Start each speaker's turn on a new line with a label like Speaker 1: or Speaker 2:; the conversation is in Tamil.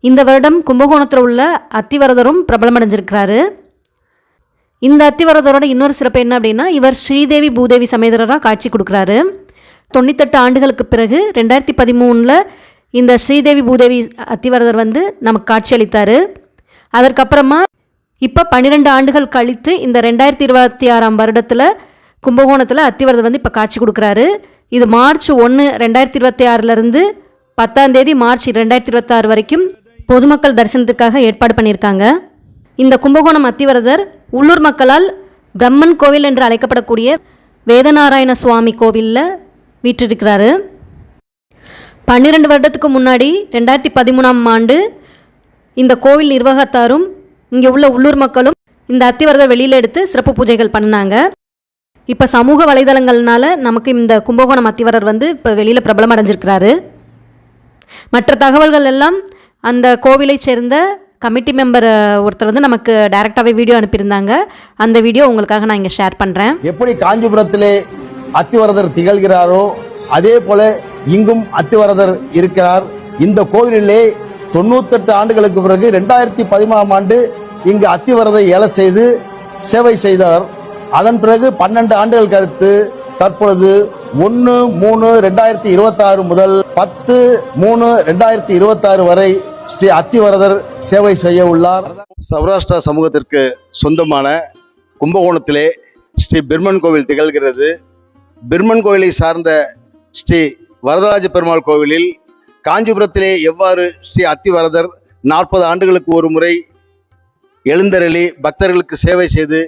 Speaker 1: இந்த வருடம் கும்பகோணத்தில் உள்ள அத்திவரதரும் பிரபலமடைஞ்சிருக்கிறாரு. இந்த அத்திவரதரோட இன்னொரு சிறப்பு என்ன அப்படின்னா, இவர் ஸ்ரீதேவி பூதேவி சமேதரராக காட்சி கொடுக்குறாரு. 98 ஆண்டுகளுக்கு பிறகு 2013 இந்த ஸ்ரீதேவி பூதேவி அத்திவரதர் நமக்கு காட்சி அளித்தார். அதற்கப்புறமா இப்போ 12 ஆண்டுகள் கழித்து இந்த 2026 வருடத்தில் கும்பகோணத்தில் அத்திவரதர் இப்போ காட்சி கொடுக்குறாரு. இது மார்ச் 1, 2026 10 மார்ச் 2026 வரைக்கும் பொதுமக்கள் தரிசனத்துக்காக ஏற்பாடு பண்ணியிருக்காங்க. இந்த கும்பகோணம் அத்திவரதர் உள்ளூர் மக்களால் பிரம்மன் கோவில் என்று அழைக்கப்படக்கூடிய வேதநாராயண சுவாமி கோவிலில் வீற்றிருக்கிறாரு. 12 வருடத்துக்கு முன்னாடி 2013 ஆண்டு இந்த கோவில் நிர்வாகத்தாரும் இங்கே உள்ள உள்ளூர் மக்களும் இந்த அத்திவரதர் வெளியில் எடுத்து சிறப்பு பூஜைகள் பண்ணினாங்க. இப்போ சமூக வலைதளங்கள்னால நமக்கு இந்த கும்பகோணம் அத்திவரர் இப்போ வெளியில் பிரபலம் அடைஞ்சிருக்கிறாரு. மற்ற தகவல்கள் எல்லாம் அந்த கோவிலை சேர்ந்த கமிட்டி மெம்பர் ஒருத்தர் நமக்கு டைரெக்டாகவே வீடியோ அனுப்பியிருந்தாங்க. அந்த வீடியோ உங்களுக்காக நான் இங்கே ஷேர் பண்ணுறேன்.
Speaker 2: எப்படி காஞ்சிபுரத்திலே அத்திவரதர் திகழ்கிறாரோ அதே போல இங்கும் அத்திவரதர் இருக்கிறார். இந்த கோவிலிலே 98 ஆண்டுகளுக்கு பிறகு 2013 ஆண்டு இங்கு அத்திவரதை ஏல செய்து சேவை செய்தார். அதன் பிறகு 12 ஆண்டுகள் கழித்து தற்பொழுது 1/3/2026 முதல் 10/3/2026 வரை ஸ்ரீ அத்திவரதர் சேவை செய்ய உள்ளார். சௌராஷ்டிரா சமூகத்திற்கு சொந்தமான கும்பகோணத்திலே ஸ்ரீ பிரம்மன் கோவில் திகழ்கிறது. பிரம்மன் கோவிலை சார்ந்த ஸ்ரீ வரதராஜ பெருமாள் கோவிலில் காஞ்சிபுரத்திலே எவ்வாறு ஸ்ரீ அத்திவரதர் 40 ஆண்டுகளுக்கு ஒரு முறை எழுந்தருளி பக்தர்களுக்கு சேவை செய்து